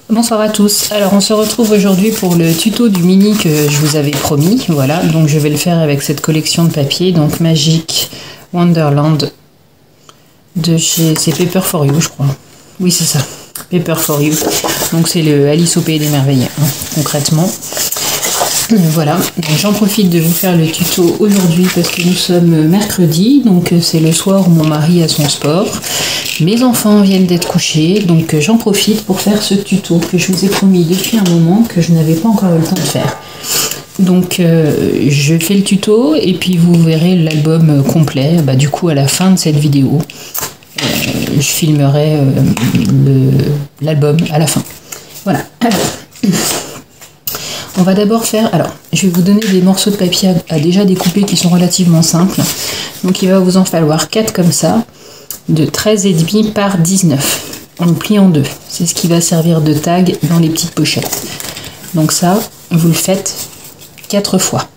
Bonsoir à tous. Alors on se retrouve aujourd'hui pour le tuto du mini que je vous avais promis. Voilà, donc je vais le faire avec cette collection de papier, donc Magic Wonderland de chez c'est Paper for You, je crois. Oui, c'est ça, Paper for You. Donc c'est le Alice au Pays des Merveilles, hein, concrètement. Voilà, j'en profite de vous faire le tuto aujourd'hui parce que nous sommes mercredi, donc c'est le soir où mon mari a son sport. Mes enfants viennent d'être couchés, donc j'en profite pour faire ce tuto que je vous ai promis depuis un moment que je n'avais pas encore eu le temps de faire. Donc je fais le tuto et puis vous verrez l'album complet, du coup à la fin de cette vidéo. Je filmerai l'album à la fin. Voilà, alors... On va d'abord faire, alors je vais vous donner des morceaux de papier à déjà découper qui sont relativement simples. Donc il va vous en falloir 4 comme ça, de 13,5 par 19. On le plie en deux. C'est ce qui va servir de tag dans les petites pochettes. Donc ça, vous le faites 4 fois.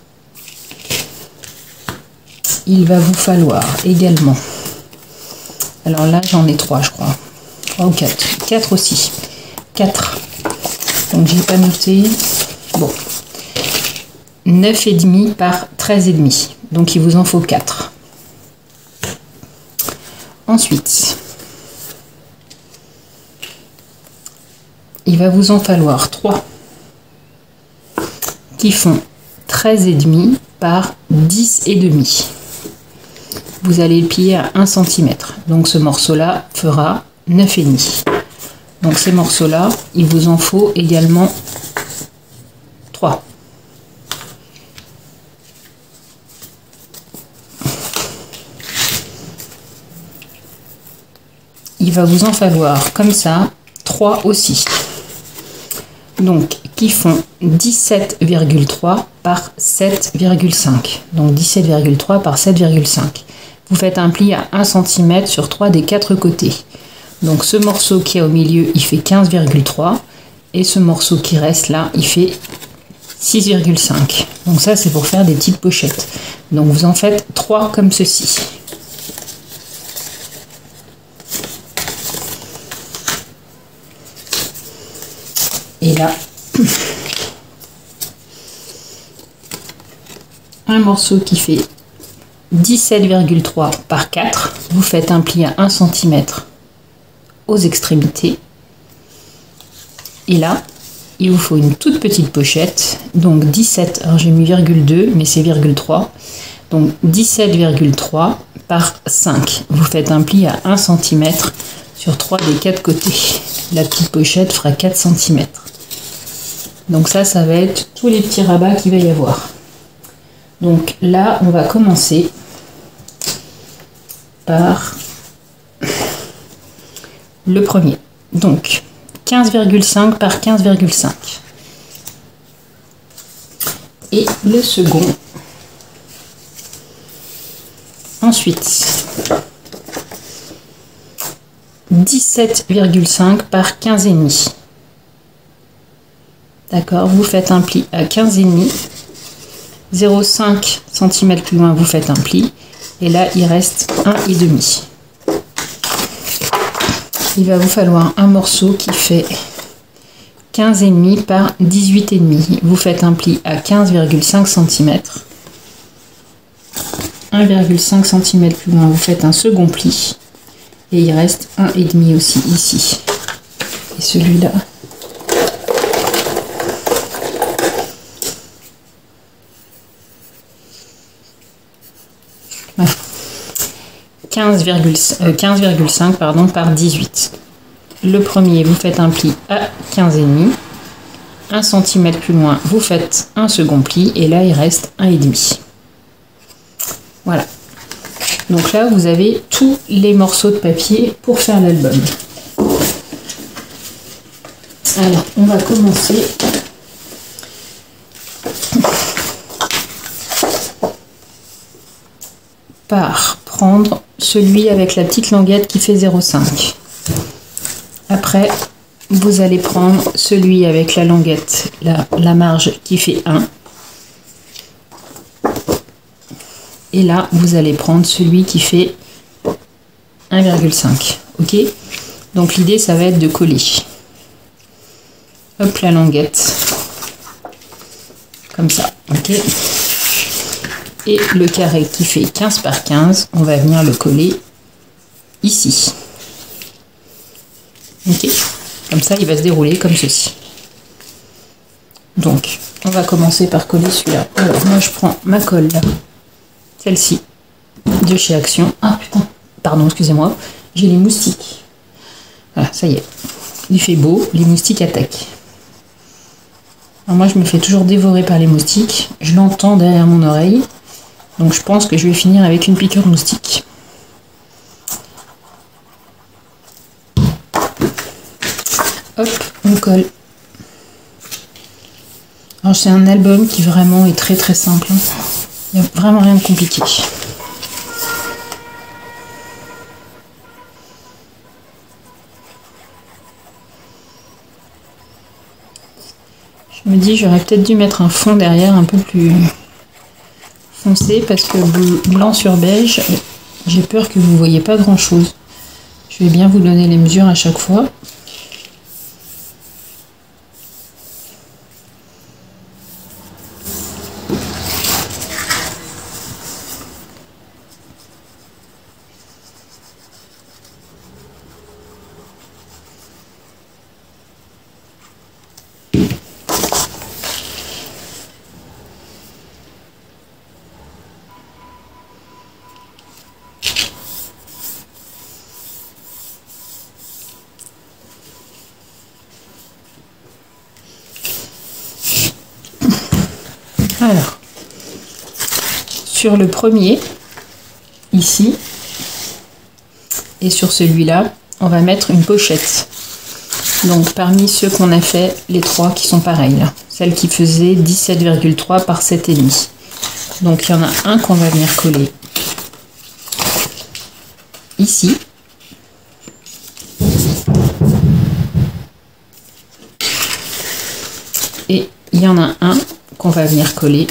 Il va vous falloir également, alors là j'en ai 3 je crois, 3 ou 4, 4 aussi, 4. Donc j'ai pas noté. Bon, 9,5 par 13,5. Donc il vous en faut 4. Ensuite, il va vous en falloir 3 qui font 13,5 par 10,5. Vous allez le plier à 1 cm. Donc ce morceau-là fera 9,5. Donc ces morceaux-là, il vous en faut également 3. Il va vous en falloir comme ça 3 aussi. Donc qui font 17,3 par 7,5. Donc 17,3 par 7,5. Vous faites un pli à 1 cm sur 3 des 4 côtés. Donc ce morceau qui est au milieu, il fait 15,3 et ce morceau qui reste là, il fait 6,5. Donc ça c'est pour faire des petites pochettes. Donc vous en faites 3 comme ceci. Et là, un morceau qui fait 17,3 par 4. Vous faites un pli à 1 cm aux extrémités. Et là, il vous faut une toute petite pochette, donc 17, alors j'ai mis virgule 2, mais c'est virgule 3, donc 17,3 par 5. Vous faites un pli à 1 cm sur 3 des 4 côtés. La petite pochette fera 4 cm. Donc ça va être tous les petits rabats qu'il va y avoir. Donc là, on va commencer par le premier. Donc 15,5 par 15,5. Et le second. Ensuite, 17,5 par 15,5. D'accord, vous faites un pli à 15,5. 0,5 cm plus loin, vous faites un pli. Et là, il reste 1,5. Il va vous falloir un morceau qui fait 15,5 par 18,5. Vous faites un pli à 15,5 cm. 1,5 cm plus loin, vous faites un second pli. Et il reste 1,5 aussi ici. Et celui-là. Voilà. 15,5 par 18. Le premier, vous faites un pli à 15,5. 1 cm plus loin, vous faites un second pli. Et là, il reste 1,5. Voilà. Donc là, vous avez tous les morceaux de papier pour faire l'album. Alors, on va commencer par prendre celui avec la petite languette qui fait 0,5. Après, vous allez prendre celui avec la languette, la marge qui fait 1. Et là, vous allez prendre celui qui fait 1,5. Ok? Donc l'idée, ça va être de coller. Hop, la languette. Comme ça, ok. Et le carré qui fait 15 par 15, on va venir le coller ici. Ok, comme ça il va se dérouler comme ceci. Donc, on va commencer par coller celui-là. Alors, moi je prends ma colle là, celle-ci, de chez Action. Ah putain, pardon, excusez-moi, j'ai les moustiques. Voilà, ça y est, il fait beau, les moustiques attaquent. Alors moi je me fais toujours dévorer par les moustiques, je l'entends derrière mon oreille. Donc je pense que je vais finir avec une piqûre de moustique. Hop, on colle. Alors c'est un album qui vraiment est très très simple. Il n'y a vraiment rien de compliqué. Je me dis j'aurais peut-être dû mettre un fond derrière un peu plus foncé parce que blanc sur beige, j'ai peur que vous ne voyez pas grand chose. Je vais bien vous donner les mesures à chaque fois. Alors, sur le premier, ici, et sur celui-là, on va mettre une pochette. Donc, parmi ceux qu'on a fait, les trois qui sont pareils, là. Celle qui faisait 17,3 par 7,5. Donc, il y en a un qu'on va venir coller ici. Et il y en a un qu'on va venir coller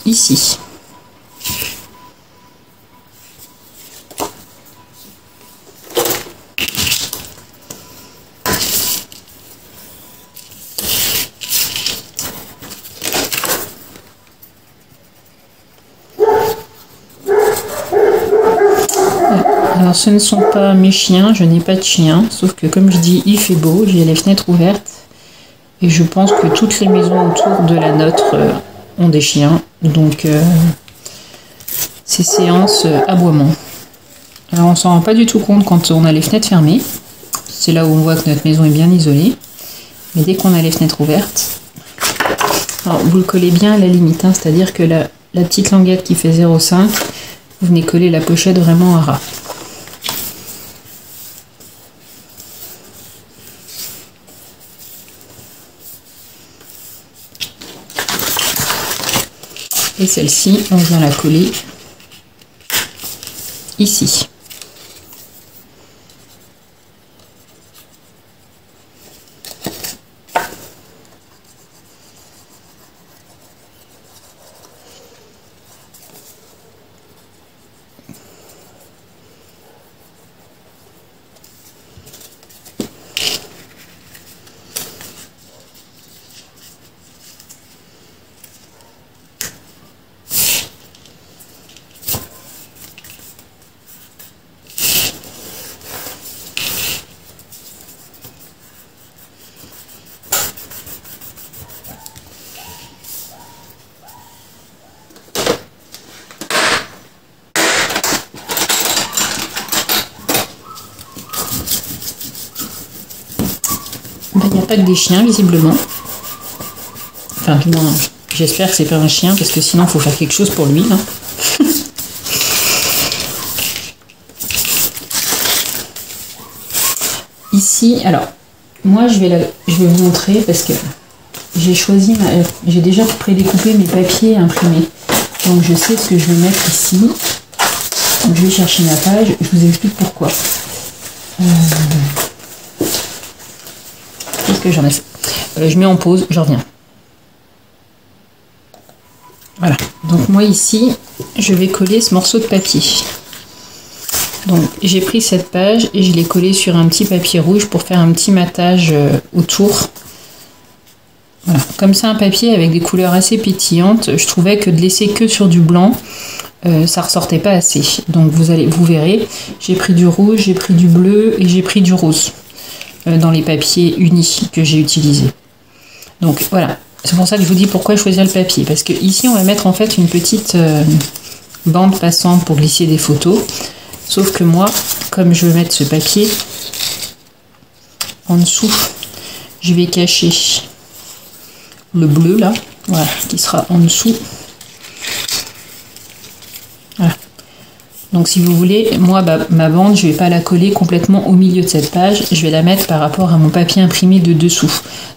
ici. Alors ce ne sont pas mes chiens, je n'ai pas de chien, sauf que comme je dis, il fait beau, j'ai les fenêtres ouvertes. Et je pense que toutes les maisons autour de la nôtre ont des chiens. Donc, c'est séance aboiement. Alors, on s'en rend pas du tout compte quand on a les fenêtres fermées. C'est là où on voit que notre maison est bien isolée. Mais dès qu'on a les fenêtres ouvertes, alors, vous le collez bien à la limite. Hein, c'est-à-dire que la petite languette qui fait 0,5, vous venez coller la pochette vraiment à ras. Et celle-ci, on vient la coller ici. Il n'y a pas que des chiens, visiblement. Enfin, du moins, j'espère que c'est pas un chien, parce que sinon, il faut faire quelque chose pour lui. Hein. Ici, alors, moi, je vais vous montrer, parce que j'ai déjà prédécoupé mes papiers imprimés. Donc, je sais ce que je vais mettre ici. Donc, je vais chercher ma page, je vous explique pourquoi. Qu'est-ce que j'en ai fait? Je mets en pause, je reviens. Voilà, donc moi ici, je vais coller ce morceau de papier. Donc j'ai pris cette page et je l'ai collée sur un petit papier rouge pour faire un petit matage autour. Voilà. Comme c'est un papier avec des couleurs assez pétillantes, je trouvais que de laisser que sur du blanc, ça ressortait pas assez. Donc vous verrez, j'ai pris du rouge, j'ai pris du bleu et j'ai pris du rose dans les papiers unis que j'ai utilisés. Donc voilà, c'est pour ça que je vous dis pourquoi choisir le papier. Parce que ici on va mettre en fait une petite bande passante pour glisser des photos. Sauf que moi, comme je veux mettre ce papier en dessous, je vais cacher le bleu là, voilà, qui sera en dessous. Voilà. Donc si vous voulez, moi ma bande, je ne vais pas la coller complètement au milieu de cette page, je vais la mettre par rapport à mon papier imprimé de dessous.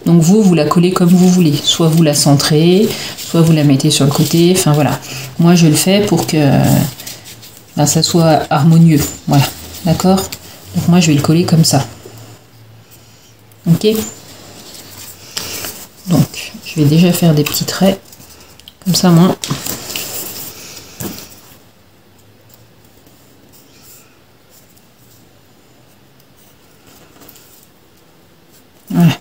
Donc vous la collez comme vous voulez, soit vous la centrez, soit vous la mettez sur le côté, enfin voilà. Moi je le fais pour que ça soit harmonieux, voilà, d'accord? Donc moi je vais le coller comme ça. Ok? Donc je vais déjà faire des petits traits, comme ça moi. Voilà.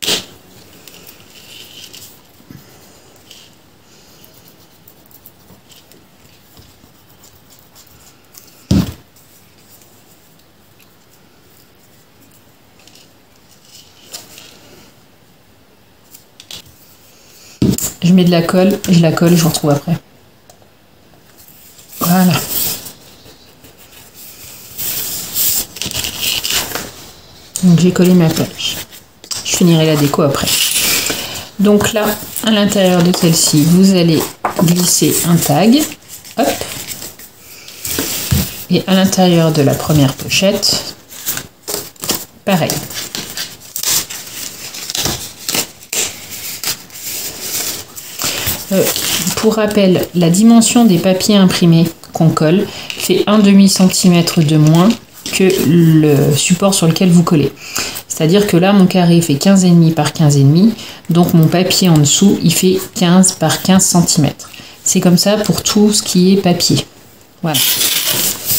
Je mets de la colle, je la colle et je vous retrouve après. Voilà. Donc j'ai collé ma page. Je finirai la déco après. Donc là, à l'intérieur de celle-ci, vous allez glisser un tag. Hop. Et à l'intérieur de la première pochette, pareil. Pour rappel, la dimension des papiers imprimés qu'on colle fait 1,5 cm de moins que le support sur lequel vous collez. C'est-à-dire que là, mon carré fait 15,5 par 15,5, donc mon papier en dessous, il fait 15 par 15 cm. C'est comme ça pour tout ce qui est papier. Voilà.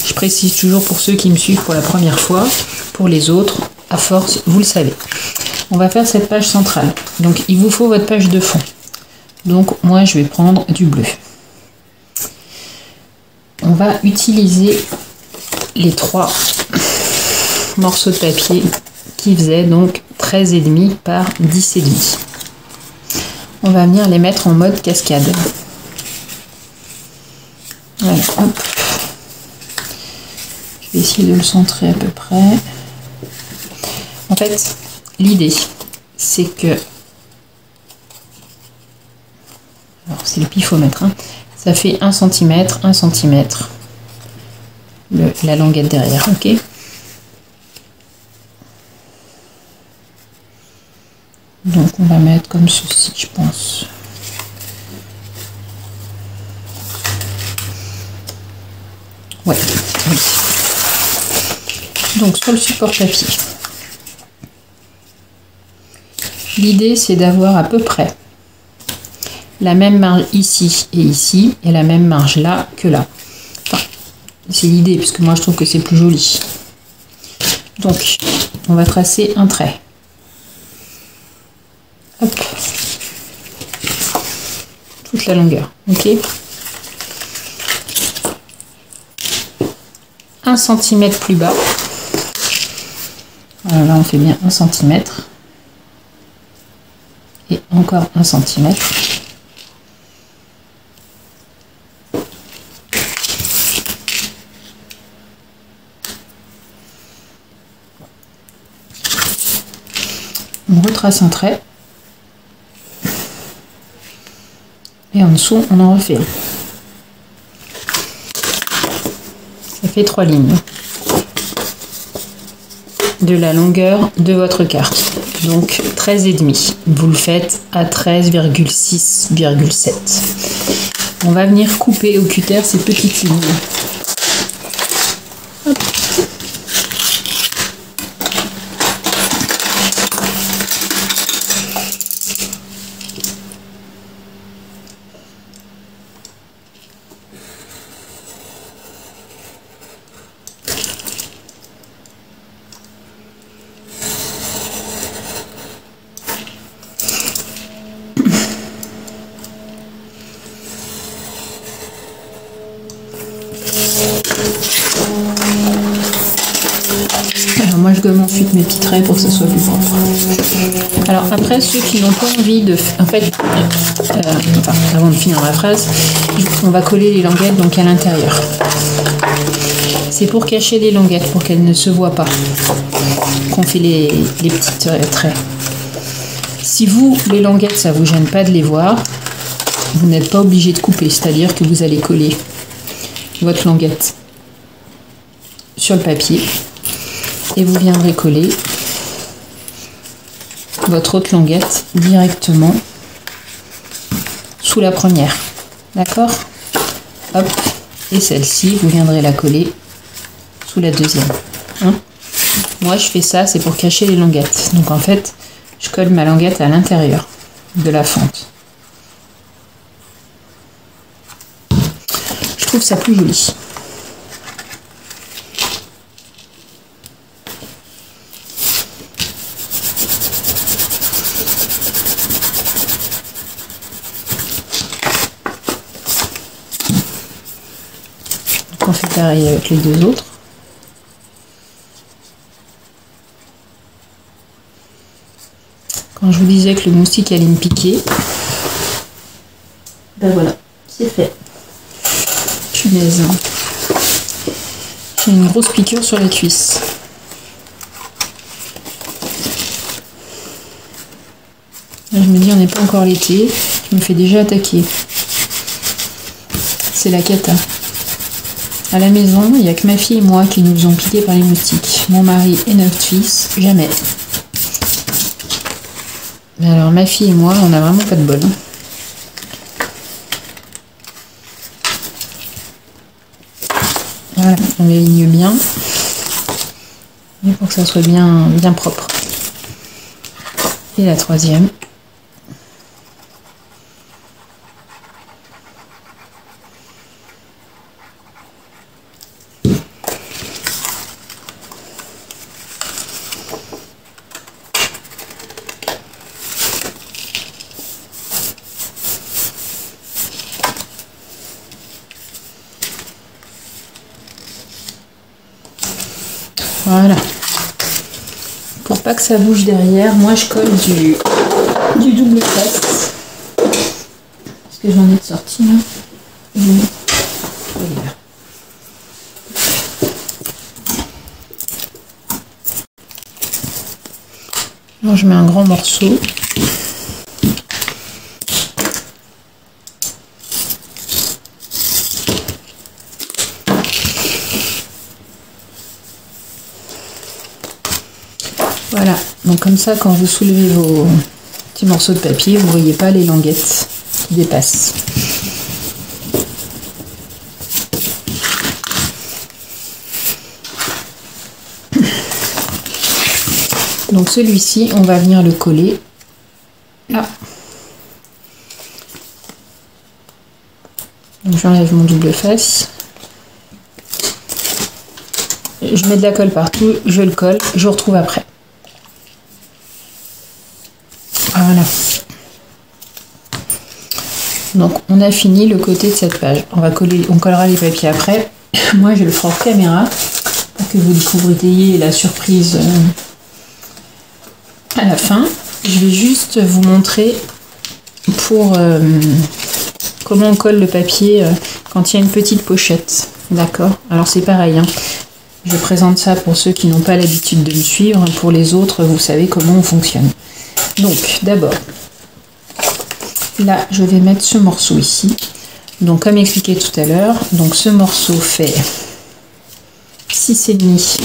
Je précise toujours pour ceux qui me suivent pour la première fois. Pour les autres, à force, vous le savez. On va faire cette page centrale. Donc, il vous faut votre page de fond. Donc moi je vais prendre du bleu. On va utiliser les 3 morceaux de papier qui faisaient donc 13,5 par 10,5. On va venir les mettre en mode cascade. Voilà, hop. Je vais essayer de le centrer à peu près. En fait, l'idée, c'est que alors c'est le pifomètre, hein. Ça fait 1 cm, 1 cm la languette derrière, ok. Donc on va mettre comme ceci, je pense. Ouais, oui. Donc sur le support papier, l'idée c'est d'avoir à peu près la même marge ici et la même marge là que là. Enfin, c'est l'idée, puisque moi je trouve que c'est plus joli. Donc, on va tracer un trait. Hop. Toute la longueur, ok. 1 cm plus bas. Alors là, on fait bien 1 cm. Et encore 1 cm. On retrace un trait et en dessous on en refait un. Ça fait 3 lignes de la longueur de votre carte, donc 13,5. Vous le faites à 13,6,7. On va venir couper au cutter ces petites lignes. Hop. je gomme ensuite mes petits traits pour que ce soit plus propre. Alors après, ceux qui n'ont pas envie de... En fait, avant de finir ma phrase, on va coller les languettes donc à l'intérieur. C'est pour cacher les languettes, pour qu'elles ne se voient pas, qu'on fait les petits traits. Si vous, les languettes, ça ne vous gêne pas de les voir, vous n'êtes pas obligé de couper, c'est-à-dire que vous allez coller votre languette sur le papier et vous viendrez coller votre autre languette directement sous la première. D'accord? Hop. Et celle-ci, vous viendrez la coller sous la deuxième. Hein? Moi, je fais ça, c'est pour cacher les languettes. Donc en fait, je colle ma languette à l'intérieur de la fente. Je trouve ça plus joli. On fait pareil avec les deux autres. Quand je vous disais que le moustique allait me piquer, ben voilà, c'est fait. Punaise. J'ai une grosse piqûre sur les cuisses. Là, je me dis, on n'est pas encore l'été, je me fais déjà attaquer. C'est la cata. À la maison, il n'y a que ma fille et moi qui nous ont piqués par les moustiques. Mon mari et notre fils, jamais. Mais alors, ma fille et moi, on n'a vraiment pas de bol. Voilà, on les ligne bien. Et pour que ça soit bien propre. Et la troisième. Voilà. Pour pas que ça bouge derrière, moi je colle du double face. Parce que j'en ai de sortie là. Voilà. Alors je mets un grand morceau. Voilà, donc comme ça, quand vous soulevez vos petits morceaux de papier, vous ne voyez pas les languettes qui dépassent. Donc celui-ci, on va venir le coller là. Donc j'enlève mon double face. Je mets de la colle partout, je le colle, je vous retrouve après. Voilà. Donc on a fini le côté de cette page. On collera les papiers après. Moi je le ferai en caméra pour que vous découvriez la surprise à la fin. Je vais juste vous montrer comment on colle le papier quand il y a une petite pochette. D'accord? Alors c'est pareil, hein. Je présente ça pour ceux qui n'ont pas l'habitude de me suivre. Pour les autres, vous savez comment on fonctionne. Donc, d'abord, là, je vais mettre ce morceau ici. Donc, comme expliqué tout à l'heure, donc ce morceau fait 6,5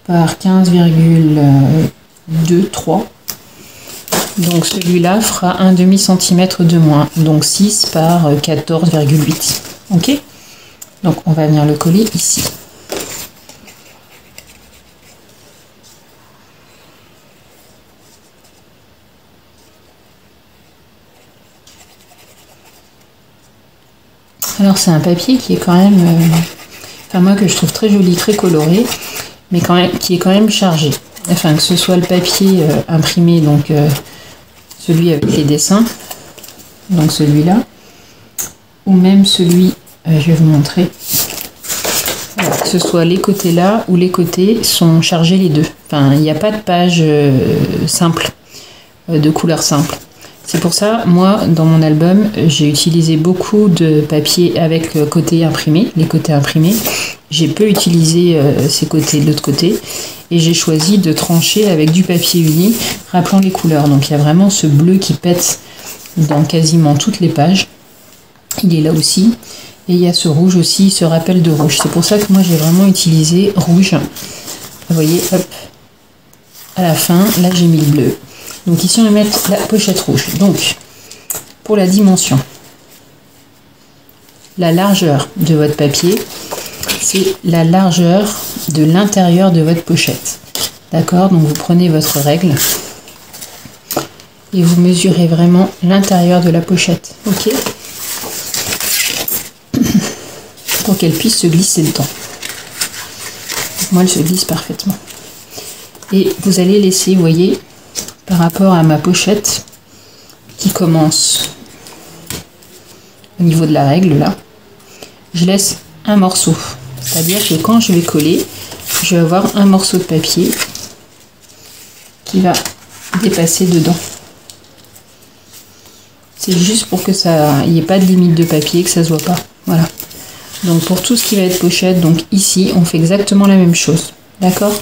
par 15,23. Donc, celui-là fera un demi-centimètre de moins. Donc, 6 par 14,8. Ok? Donc, on va venir le coller ici. Alors c'est un papier qui est quand même, enfin moi que je trouve très joli, très coloré, mais quand même, qui est quand même chargé. Enfin que ce soit le papier imprimé, donc celui avec les dessins, donc celui-là, ou même celui, je vais vous montrer, Voilà, que ce soit les côtés là ou les côtés sont chargés les deux. Enfin, il n'y a pas de page simple, de couleur simple. C'est pour ça, moi, dans mon album, j'ai utilisé beaucoup de papier avec côté imprimé, les côtés imprimés. J'ai peu utilisé ces côtés de l'autre côté. Et j'ai choisi de trancher avec du papier uni, rappelant les couleurs. Donc il y a vraiment ce bleu qui pète dans quasiment toutes les pages. Il est là aussi. Et il y a ce rouge aussi, ce rappel de rouge. C'est pour ça que moi j'ai vraiment utilisé rouge. Vous voyez, hop, à la fin, là j'ai mis le bleu. Donc ici on va mettre la pochette rouge. Donc, pour la dimension, la largeur de votre papier, c'est la largeur de l'intérieur de votre pochette. D'accord? Donc vous prenez votre règle et vous mesurez vraiment l'intérieur de la pochette. Ok? Pour qu'elle puisse se glisser dedans. Moi, elle se glisse parfaitement. Et vous allez laisser, vous voyez, par rapport à ma pochette qui commence au niveau de la règle, là, je laisse un morceau. C'est-à-dire que quand je vais coller, je vais avoir un morceau de papier qui va dépasser dedans. C'est juste pour que ça, il n'y ait pas de limite de papier, que ça ne se voit pas. Voilà. Donc pour tout ce qui va être pochette, donc ici, on fait exactement la même chose. D'accord?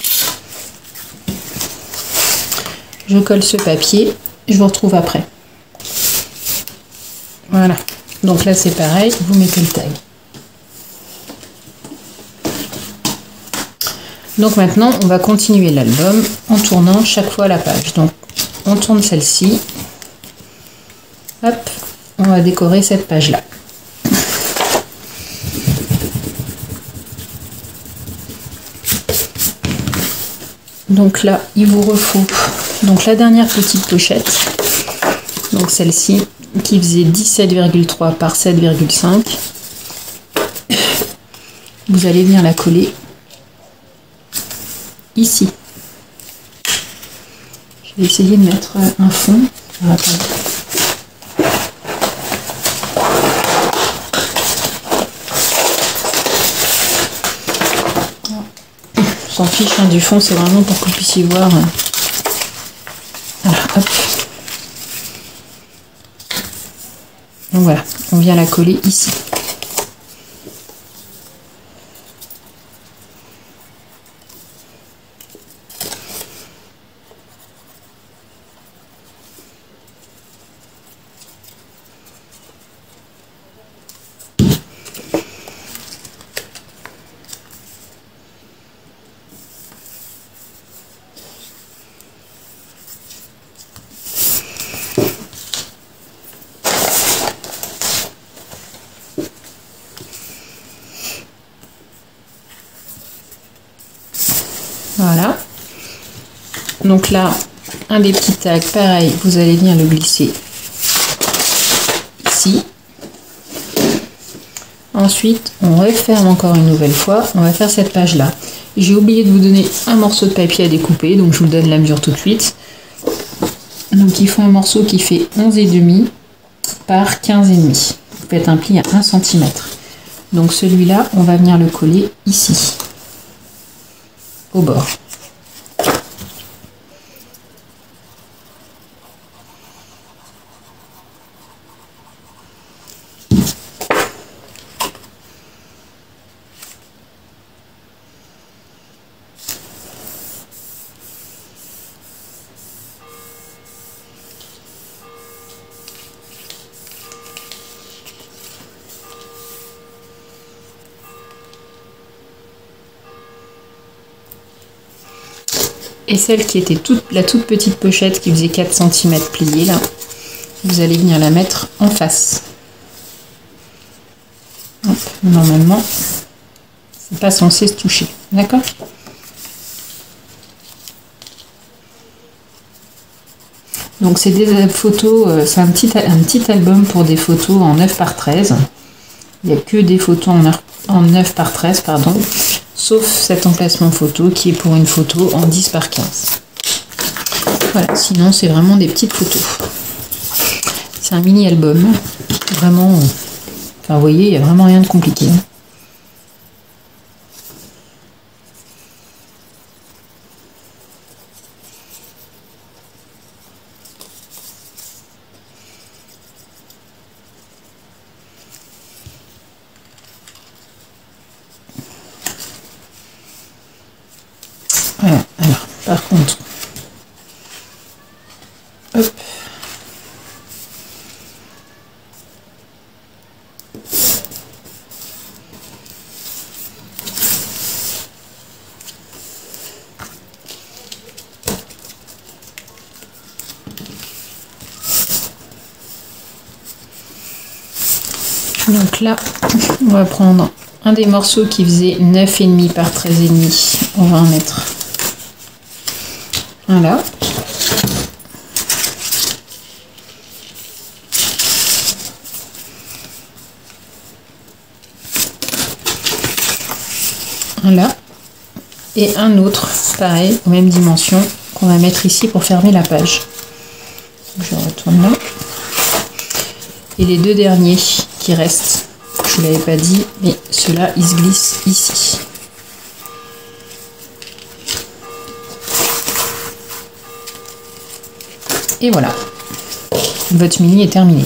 Je colle ce papier, je vous retrouve après. Voilà. Donc là, c'est pareil, vous mettez le tag. Donc maintenant, on va continuer l'album en tournant chaque fois la page. Donc, on tourne celle-ci. Hop, on va décorer cette page-là. Donc là, il vous refaut donc la dernière petite pochette. Donc celle-ci, qui faisait 17,3 par 7,5. Vous allez venir la coller ici. Je vais essayer de mettre un fond. Alors, attendez. On s'en fiche hein, du fond, c'est vraiment pour que vous puissiez voir. Voilà, hop. Donc voilà, on vient la coller ici. Voilà. Donc là, un des petits tags, pareil, vous allez venir le glisser ici. Ensuite, on referme encore une nouvelle fois. On va faire cette page-là. J'ai oublié de vous donner un morceau de papier à découper, donc je vous donne la mesure tout de suite. Donc il faut un morceau qui fait 11,5 par 15,5. Vous faites un pli à 1 cm. Donc celui-là, on va venir le coller ici, au bord. Et celle qui était la toute petite pochette qui faisait 4 cm pliée là, vous allez venir la mettre en face. Hop, normalement, c'est pas censé se toucher, d'accord? Donc c'est des photos, c'est un petit album pour des photos en 9 par 13. Il n'y a que des photos en 9 par 13, pardon. Sauf cet emplacement photo qui est pour une photo en 10 par 15. Voilà, sinon c'est vraiment des petites photos. C'est un mini album, vraiment, enfin vous voyez, il n'y a vraiment rien de compliqué. par contre. Hop. Donc là, on va prendre un des morceaux qui faisait 9,5 par 13,5. On va en mettre un là. Un là. Et un autre, pareil, aux mêmes dimensions, qu'on va mettre ici pour fermer la page. Je retourne là. Et les deux derniers qui restent, je ne l'avais pas dit, mais ceux-là, ils se glissent ici. Et voilà, votre mini est terminé.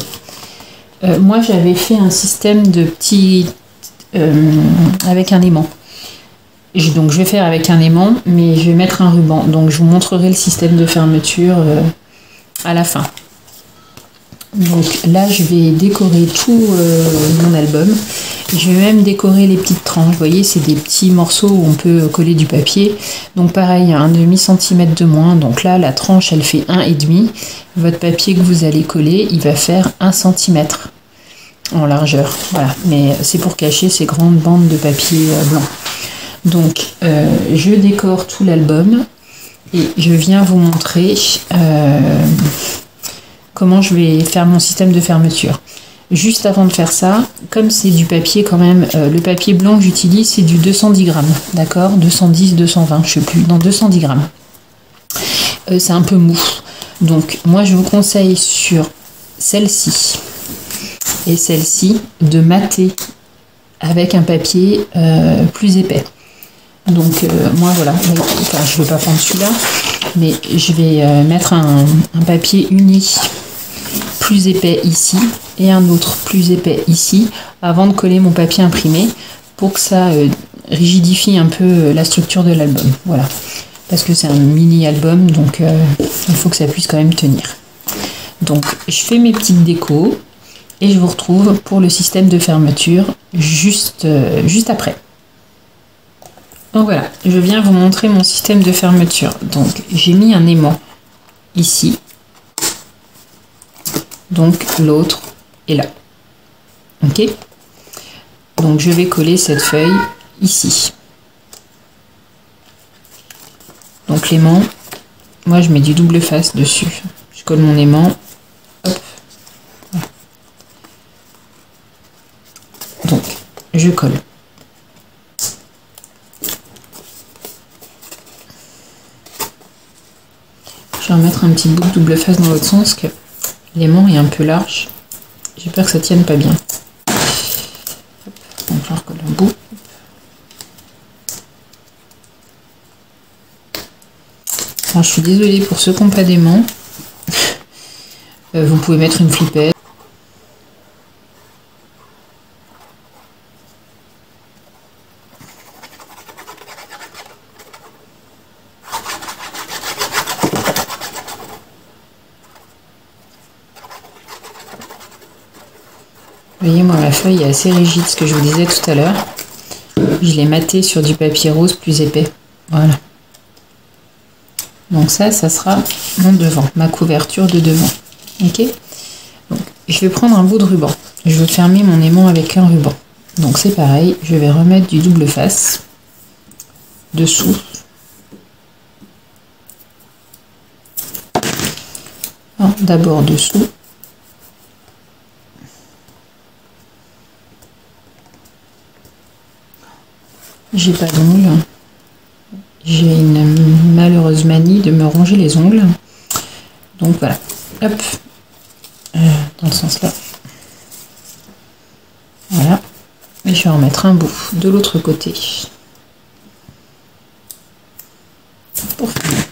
Moi, j'avais fait un système de petits... avec un aimant. Donc, je vais faire avec un aimant, mais je vais mettre un ruban. Donc, je vous montrerai le système de fermeture à la fin. Donc là, je vais décorer tout mon album. Je vais même décorer les petites tranches. Vous voyez, c'est des petits morceaux où on peut coller du papier. Donc pareil, un demi-centimètre de moins. Donc là, la tranche, elle fait 1,5. Votre papier que vous allez coller, il va faire 1 cm en largeur. Voilà, mais c'est pour cacher ces grandes bandes de papier blanc. Donc, je décore tout l'album et je viens vous montrer... comment je vais faire mon système de fermeture. Juste avant de faire ça, comme c'est du papier quand même, le papier blanc que j'utilise, c'est du 210 grammes, d'accord, 210, 220, je sais plus, dans 210 grammes. C'est un peu mou. Donc, moi, je vous conseille sur celle-ci et celle-ci de mater avec un papier plus épais. Donc, moi, voilà, enfin, je ne vais pas prendre celui-là, mais je vais mettre un papier uni plus épais ici et un autre plus épais ici avant de coller mon papier imprimé pour que ça rigidifie un peu la structure de l'album. Voilà, parce que c'est un mini album, donc il faut que ça puisse quand même tenir. Donc je fais mes petites décos et je vous retrouve pour le système de fermeture juste après. Donc voilà, je viens vous montrer mon système de fermeture. Donc j'ai mis un aimant ici. Donc l'autre est là. Ok. Donc je vais coller cette feuille ici. Donc l'aimant, moi je mets du double face dessus. Je colle mon aimant. Hop. Donc je colle. Je vais remettre un petit bout de double face dans l'autre sens que l'aimant est un peu large. J'ai peur que ça tienne pas bien. Donc je recolle un bout. Alors, je suis désolée pour ceux qui n'ont pas d'aimant. Vous pouvez mettre une flippette. Vous voyez, moi, ma feuille est assez rigide, ce que je vous disais tout à l'heure. Je l'ai maté sur du papier rose plus épais. Voilà. Donc ça sera mon devant, ma couverture de devant. Ok. Donc, je vais prendre un bout de ruban. Je vais fermer mon aimant avec un ruban. Donc c'est pareil, je vais remettre du double face dessous. D'abord dessous. J'ai pas d'ongles. J'ai une malheureuse manie de me ronger les ongles. Donc voilà. Hop. Dans ce sens-là. Voilà. Et je vais en mettre un bout de l'autre côté. Pour finir.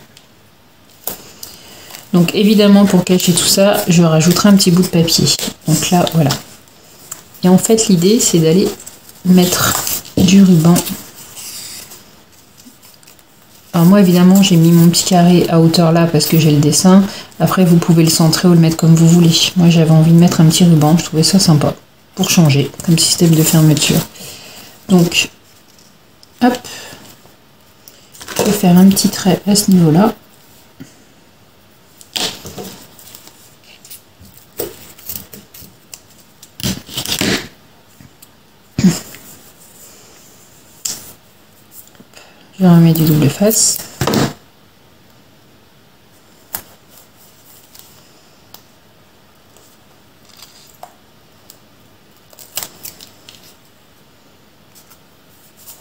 Donc évidemment, pour cacher tout ça, je rajouterai un petit bout de papier. Donc là, voilà. Et en fait, l'idée, c'est d'aller mettre du ruban Alors moi évidemment j'ai mis mon petit carré à hauteur là parce que j'ai le dessin. Après vous pouvez le centrer ou le mettre comme vous voulez. Moi j'avais envie de mettre un petit ruban, je trouvais ça sympa pour changer comme système de fermeture. Donc hop, je vais faire un petit trait à ce niveau là. Je remets du double face.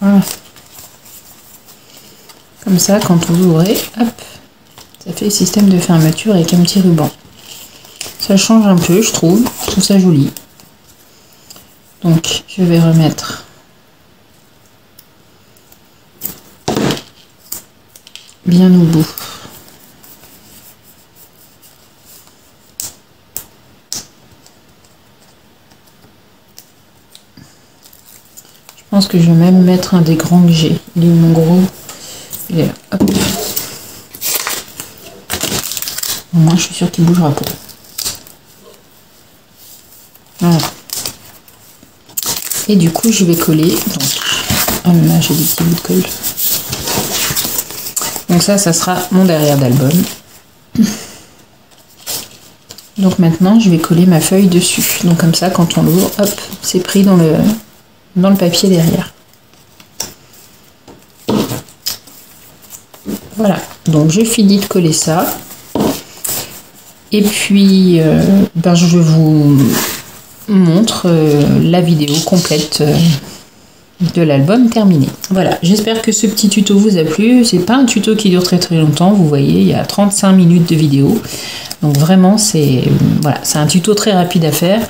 Voilà. Comme ça, quand vous ouvrez, hop, ça fait le système de fermeture avec un petit ruban. Ça change un peu, je trouve ça joli. Donc, je vais remettre bien au bout. Je pense que je vais même mettre un des grands que j'ai. Il est mon gros. Il est là. Hop. Au moins, je suis sûre qu'il bougera pas. Voilà. Et du coup, je vais coller. Donc, ah là, j'ai des petits bouts de colle. Donc ça sera mon derrière d'album. Donc maintenant, je vais coller ma feuille dessus. Donc comme ça, quand on l'ouvre, hop, c'est pris dans le papier derrière. Voilà, donc je finis de coller ça. Et puis, je vous montre la vidéo complète de l'album terminé. Voilà, j'espère que ce petit tuto vous a plu. C'est pas un tuto qui dure très très longtemps, vous voyez, il y a 35 minutes de vidéo. Donc vraiment, c'est voilà, c'est un tuto très rapide à faire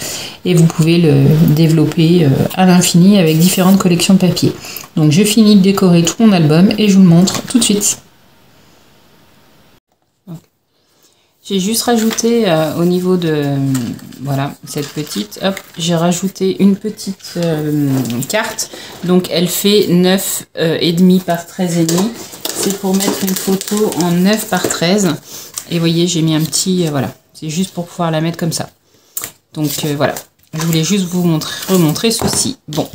et vous pouvez le développer à l'infini avec différentes collections de papier. Donc je finis de décorer tout mon album et je vous le montre tout de suite. J'ai juste rajouté au niveau de voilà cette petite, hop, j'ai rajouté une petite carte. Donc elle fait 9,5 par 13,5. C'est pour mettre une photo en 9 par 13. Et vous voyez, j'ai mis un petit voilà, c'est juste pour pouvoir la mettre comme ça. Donc voilà, je voulais juste vous remontrer ceci. Bon.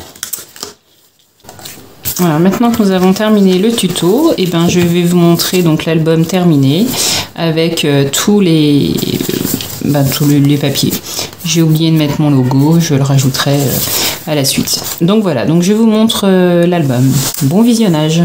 Voilà, maintenant que nous avons terminé le tuto, et ben je vais vous montrer donc l'album terminé avec tous les papiers. J'ai oublié de mettre mon logo, je le rajouterai à la suite. Donc voilà, donc je vous montre l'album. Bon visionnage.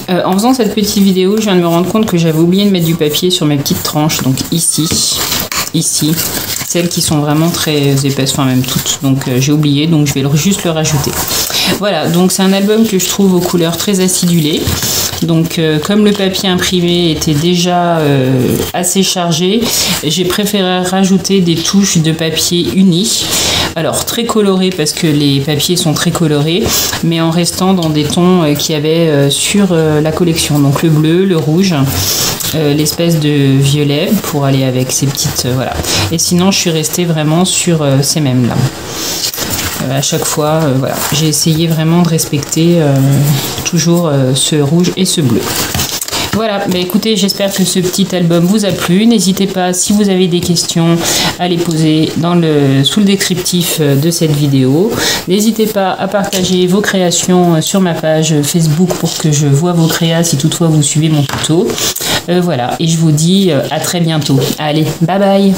En faisant cette petite vidéo, je viens de me rendre compte que j'avais oublié de mettre du papier sur mes petites tranches, donc ici, celles qui sont vraiment très épaisses, enfin même toutes, donc j'ai oublié, donc je vais juste le rajouter. Voilà, donc c'est un album que je trouve aux couleurs très acidulées. Donc comme le papier imprimé était déjà assez chargé, j'ai préféré rajouter des touches de papier uni. Alors très coloré parce que les papiers sont très colorés, mais en restant dans des tons qu'il y avait sur la collection. Donc le bleu, le rouge, l'espèce de violet pour aller avec ces petites... voilà. Et sinon je suis restée vraiment sur ces mêmes là. À chaque fois, voilà, j'ai essayé vraiment de respecter toujours ce rouge et ce bleu. Voilà, bah écoutez, j'espère que ce petit album vous a plu. N'hésitez pas, si vous avez des questions, à les poser sous le descriptif de cette vidéo. N'hésitez pas à partager vos créations sur ma page Facebook pour que je vois vos créas si toutefois vous suivez mon tuto. Voilà, et je vous dis à très bientôt. Allez, bye bye!